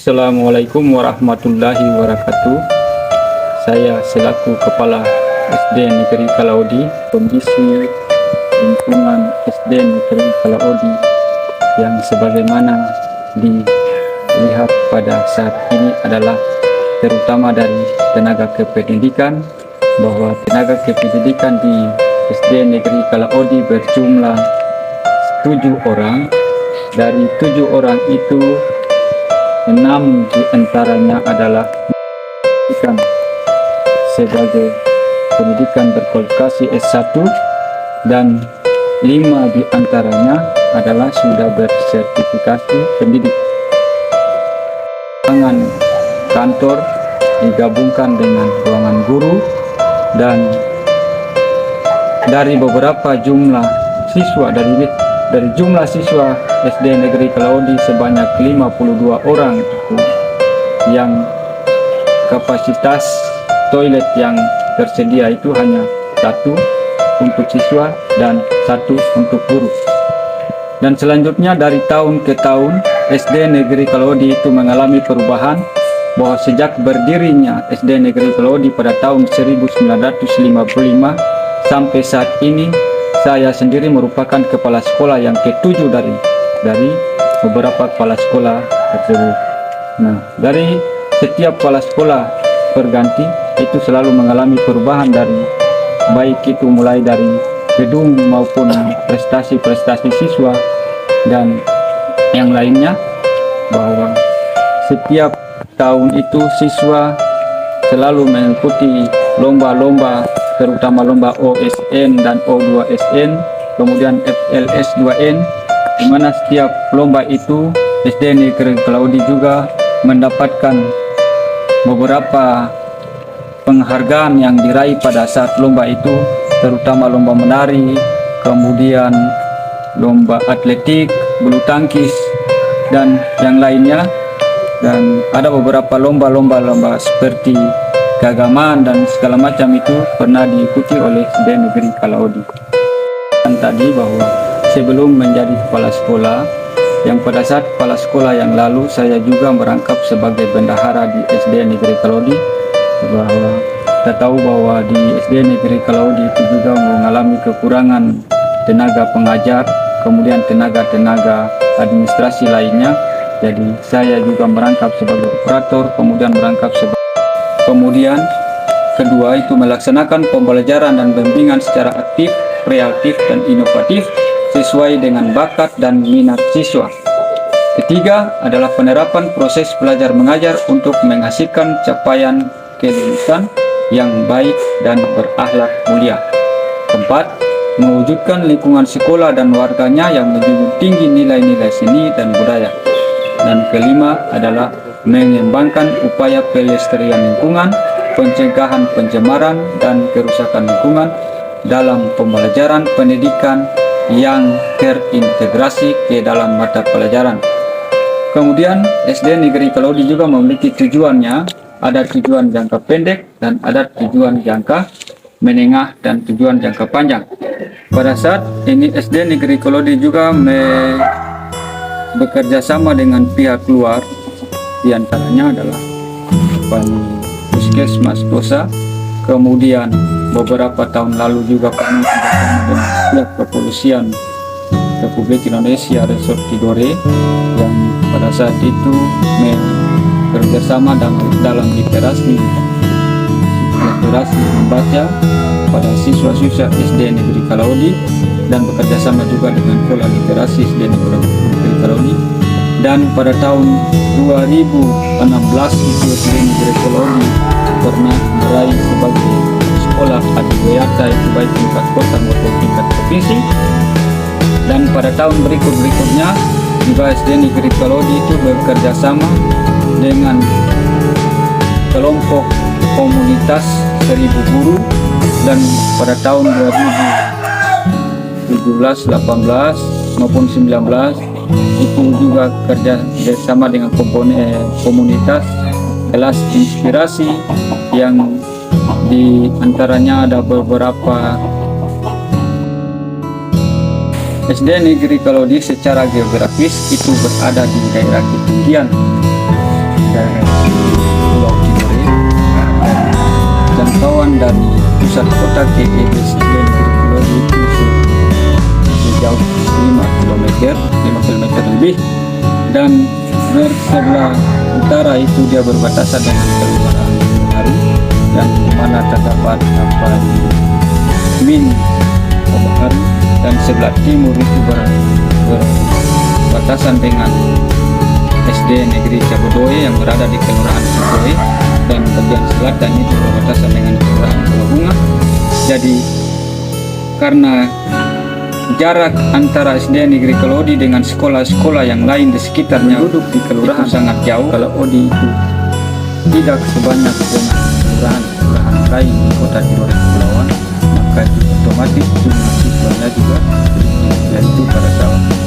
Assalamualaikum warahmatullahi wabarakatuh. Saya selaku Kepala SD Negeri Kalaodi, kondisi lingkungan SD Negeri Kalaodi yang sebagaimana dilihat pada saat ini adalah terutama dari tenaga kependidikan, bahwa tenaga kependidikan di SD Negeri Kalaodi berjumlah 7 orang. Dari 7 orang itu 6 diantaranya adalah pendidikan sebagai pendidikan berkualifikasi S1 dan 5 diantaranya adalah sudah bersertifikasi pendidik. Ruangan kantor digabungkan dengan ruangan guru, dan dari beberapa jumlah siswa dari jumlah siswa SD Negeri Kalaodi sebanyak 52 orang itu, yang kapasitas toilet yang tersedia itu hanya 1 untuk siswa dan 1 untuk guru. Dan selanjutnya dari tahun ke tahun SD Negeri Kalaodi itu mengalami perubahan, bahwa sejak berdirinya SD Negeri Kalaodi pada tahun 1955 sampai saat ini saya sendiri merupakan kepala sekolah yang ke-7 dari beberapa kepala sekolah tersebut. Nah, dari setiap kepala sekolah berganti itu selalu mengalami perubahan, dari baik itu mulai dari gedung maupun prestasi-prestasi siswa dan yang lainnya, bahwa setiap tahun itu siswa selalu mengikuti lomba-lomba, terutama lomba OSN dan O2SN, kemudian FLS2N, di mana setiap lomba itu SD Negeri Kalaodi juga mendapatkan beberapa penghargaan yang diraih pada saat lomba itu, terutama lomba menari, kemudian lomba atletik, bulu tangkis, dan yang lainnya. Dan ada beberapa lomba seperti keagamaan dan segala macam itu pernah diikuti oleh SD Negeri Kalaodi. Dan tadi bahwa sebelum menjadi kepala sekolah, yang pada saat kepala sekolah yang lalu saya juga merangkap sebagai bendahara di SD Negeri Kalaodi, bahwa kita tahu bahwa di SD Negeri Kalaodi itu juga mengalami kekurangan tenaga pengajar, kemudian tenaga administrasi lainnya. Jadi saya juga merangkap sebagai operator, kemudian kedua itu melaksanakan pembelajaran dan bimbingan secara aktif, kreatif, dan inovatif sesuai dengan bakat dan minat siswa. Ketiga adalah penerapan proses belajar mengajar untuk menghasilkan capaian kelulusan yang baik dan berakhlak mulia. Keempat, mewujudkan lingkungan sekolah dan warganya yang menjunjung tinggi nilai-nilai seni dan budaya. Dan kelima adalah mengembangkan upaya pelestarian lingkungan, pencegahan pencemaran dan kerusakan lingkungan dalam pembelajaran pendidikan yang terintegrasi ke dalam mata pelajaran. Kemudian SD Negeri Kalaodi juga memiliki tujuannya, ada tujuan jangka pendek dan ada tujuan jangka menengah dan tujuan jangka panjang. Pada saat ini SD Negeri Kalaodi juga bekerja sama dengan pihak luar, diantaranya adalah Puskesmas Tosa, kemudian beberapa tahun lalu juga pernah bersama dengan pihak kepolisian Republik Indonesia Resort Tidore, yang pada saat itu bekerjasama dalam literasi membaca pada siswa-siswa SD Negeri Kalaodi, dan bekerjasama juga dengan Pola Literasi SD Negeri Kalaodi. Dan pada tahun 2016 itu SD Negeri Kalaodi pernah meraih sebagai sekolah adiwiyata, itu baik tingkat kota maupun tingkat provinsi. Dan pada tahun berikutnya juga SD Negeri Kalaodi itu bekerja sama dengan kelompok komunitas 1000 guru, dan pada tahun 2017, 18 maupun 19 itu juga kerja bersama dengan komunitas kelas inspirasi, yang di antaranya ada beberapa SD Negeri Kalaodi secara geografis itu berada di daerah ketinggian daerah Pulau Tidore. Jangkauan dari pusat kota ke SDN Negeri Kelodi itu sejauh 5 km lebih, dan sebelah utara itu dia berbatasan dengan Kelurahan Baru, dan di mana terdapat Min Baru, dan sebelah timur itu berbatasan dengan SD Negeri Cabodoe yang berada di Kelurahan Cabodoe, dan bagian selatan itu berbatasan dengan Kelurahan Pulau Bunga. Jadi karena jarak antara SD Negeri Kelodi dengan sekolah-sekolah yang lain di sekitarnya duduk di kelurahan sangat jauh, Kelodi itu tidak sebanyak dengan kelurahan lain di kota Tidore Kepulauan, maka itu otomatis jumlah siswanya juga yaitu pada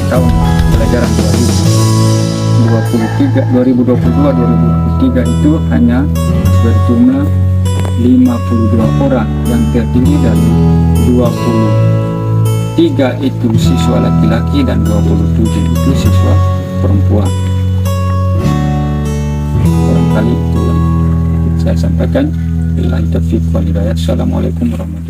tahun pelajaran 2022-2023 itu hanya berjumlah 52 orang yang terdiri dari 23 itu siswa laki-laki dan 27 itu siswa perempuan. Barangkali itu yang saya sampaikan. Billahi taufiq wal hidayah. Assalamualaikum warahmatullahi wabarakatuh.